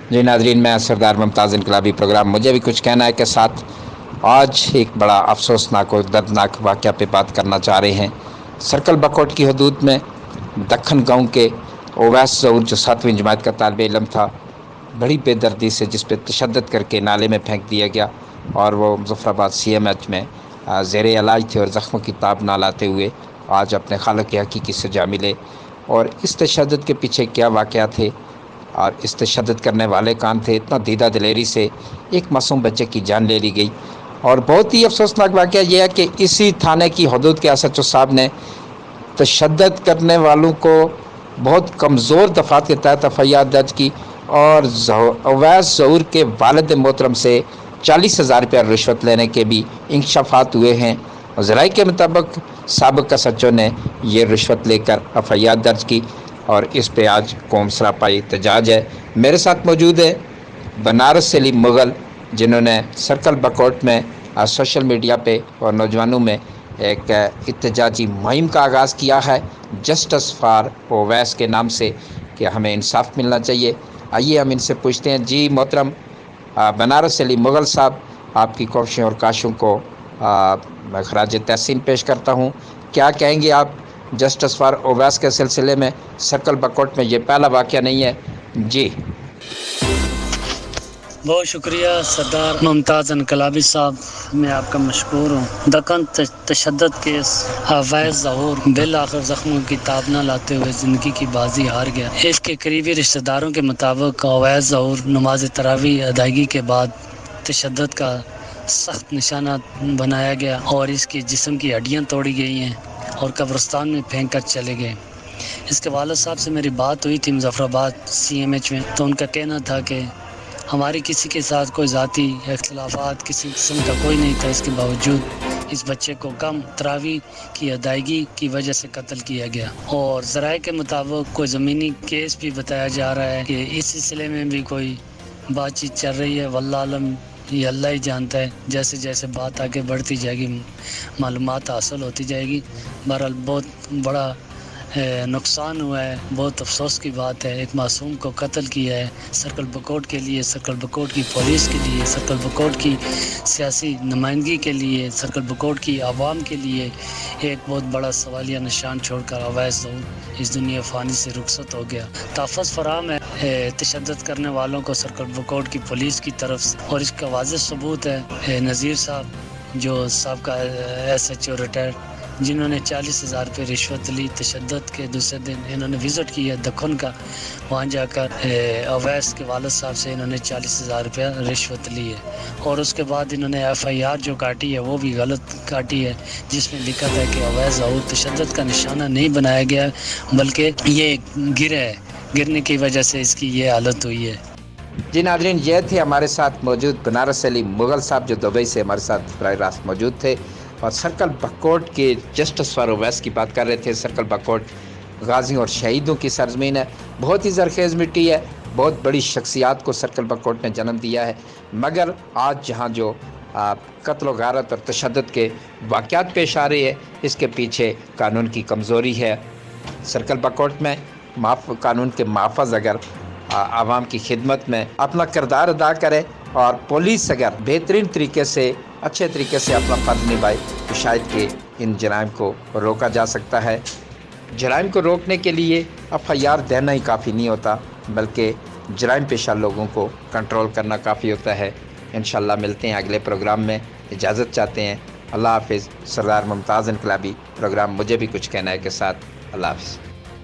जी नाजरीन, मैं सरदार मुमताज़ इनकलाबी प्रोग्राम मुझे भी कुछ कहना है के साथ आज एक बड़ा अफसोसनाक और दर्दनाक वाक़या पे बात करना चाह रहे हैं। सर्कल बकोट की हदूद में दक्खन गाँव के ओवैस ज़हूर जो 7वीं जमात का तालिब इल्म था, बड़ी बेदर्दी से जिस पे तशद्दुद करके नाले में फेंक दिया गया और वो मुज़फ़्फ़राबाद CMH में ज़ेर इलाज थे और ज़ख्मों की ताब ना लाते हुए आज अपने खालिक की हकीकी सजा मिले। और इस तशद्दुद के पीछे क्या वाक़या थे और इस तशद्दुद करने वाले कौन थे, इतना दीदा दिलेरी से एक मासूम बच्चे की जान ले ली गई। और बहुत ही अफसोसनाक वाक़या यह है कि इसी थाने की हदूद के SHO साहब ने तशद्दुद करने वालों को बहुत कमज़ोर दफ़ात के तहत FIR दर्ज की और ओवैस ज़हूर के वालिद मोहतरम से 40,000 रुपया रिश्वत लेने के भी इंकशाफात हुए हैं। ज़राए के मुताबिक साबिक़ SHO ने ये रिश्वत लेकर FIR दर्ज की और इस पे आज कौम सरापाई एहतजाज है। मेरे साथ मौजूद है बनारस से अली मुग़ल, जिन्होंने सर्कल बकोट में सोशल मीडिया पे और नौजवानों में एक एहतजाजी मुहिम का आगाज़ किया है जस्टिस फॉर ओवैस के नाम से कि हमें इंसाफ मिलना चाहिए। आइए हम इनसे पूछते हैं। जी मोहतरम बनारस से अली मुग़ल साहब, आपकी कोशिशों और काशों को मैं खराज तहसीन पेश करता हूँ। क्या कहेंगे आप जस्टिस फॉर ओवैस के सिलसिले में? सर्कल बकोट में ये पहला वाक़या नहीं है। जी बहुत शुक्रिया सरदार मुमताज़ इनकलाबी साहब, मैं आपका मशकूर हूँ। दक्कन तशद्दुद केस, ओवैस ज़हूर बिल आखिर ज़ख्मों की ताब न लाते हुए ज़िंदगी की बाजी हार गया। इसके करीबी रिश्तेदारों के मुताबिक ओवैस ज़हूर नमाज तरावी अदायगी के बाद तशद्दुद का सख्त निशाना बनाया गया और इसके जिस्म की हड्डियाँ तोड़ी गई हैं और कब्रिस्तान में फेंक कर चले गए। इसके वालिद साहब से मेरी बात हुई थी मुज़फ़्फ़राबाद CMH में, तो उनका कहना था कि हमारी किसी के साथ कोई ज़ाती इख्तिलाफ़ात किसी किस्म का कोई नहीं था, इसके बावजूद इस बच्चे को कम तरावी की अदायगी की वजह से कत्ल किया गया। और ज़राए के मुताबिक कोई ज़मीनी केस भी बताया जा रहा है कि इस सिलसिले में भी कोई बातचीत चल रही है। वल्लाह आलम, ये अल्लाह ही जानता है। जैसे जैसे बात आगे बढ़ती जाएगी मालूमात हासिल होती जाएगी। बहरहाल बहुत बड़ा नुकसान हुआ है, बहुत अफसोस की बात है। एक मासूम को कत्ल किया है। सर्कल बकोट के लिए, सर्कल बकोट की पुलिस के लिए, सर्कल बकोट की सियासी नुमाइंदगी के लिए, सर्कल बकोट की आवाम के लिए एक बहुत बड़ा सवालिया निशान छोड़कर ओवैस ज़हूर इस दुनिया फ़ानी से रुखसत हो गया। तहफ़्फ़ुज़ फराहम है तशद्दुद करने वालों को सर्कल बकोट की पुलिस की तरफ से, और इसका वाज़ेह सबूत है नज़ीर साहब जो साबका SHO रिटायर्ड, जिन्होंने 40,000 रुपये रिश्वत ली। तशद्दुद के दूसरे दिन इन्होंने विज़िट किया दक्खन का, वहाँ जाकर ओवैस के वालिद साहब से इन्होंने 40,000 रुपया रिश्वत ली है। और उसके बाद इन्होंने FIR जो काटी है वो भी गलत काटी है, जिसमें लिखा था कि ओवैस ज़हूर तशद्दुद का निशाना नहीं बनाया गया, बल्कि ये गिरने की वजह से इसकी ये हालत हुई है। जी नाजरीन, ये थे हमारे साथ मौजूद बनारस से अली मुग़ल साहब जो दुबई से हमारे साथ बराह रास्त मौजूद थे और सर्कल बकोट के जस्टिस फॉर ओवैस की बात कर रहे थे। सर्कल बकोट गाज़ियों और शहीदों की सरज़मीन है, बहुत ही ज़रख़ेज़ मिट्टी है, बहुत बड़ी शख्सियात को सर्कल बकोट ने जन्म दिया है। मगर आज जहाँ जो कत्ल व गारत और तशद्दुद के वाक़यात पेश आ रहे हैं, इसके पीछे कानून की कमज़ोरी है। सर्कल बकोट में कानून के मुहाफ़िज़ अगर आवाम की खिदमत में अपना किरदार अदा करे और पुलिस अगर बेहतरीन तरीके से, अच्छे तरीके से अपना फ़र्ज़ निभाए, तो शायद कि इन जराइम को रोका जा सकता है। जराइम को रोकने के लिए FIR देना ही काफ़ी नहीं होता, बल्कि जराइम पेशा लोगों को कंट्रोल करना काफ़ी होता है। इंशाअल्लाह मिलते हैं अगले प्रोग्राम में। इजाज़त चाहते हैं। अल्लाह हाफ़िज़। सरदार मुमताज़ इनकलाबी प्रोग्राम मुझे भी कुछ कहना है के साथ अल्लाह हाफ़िज़।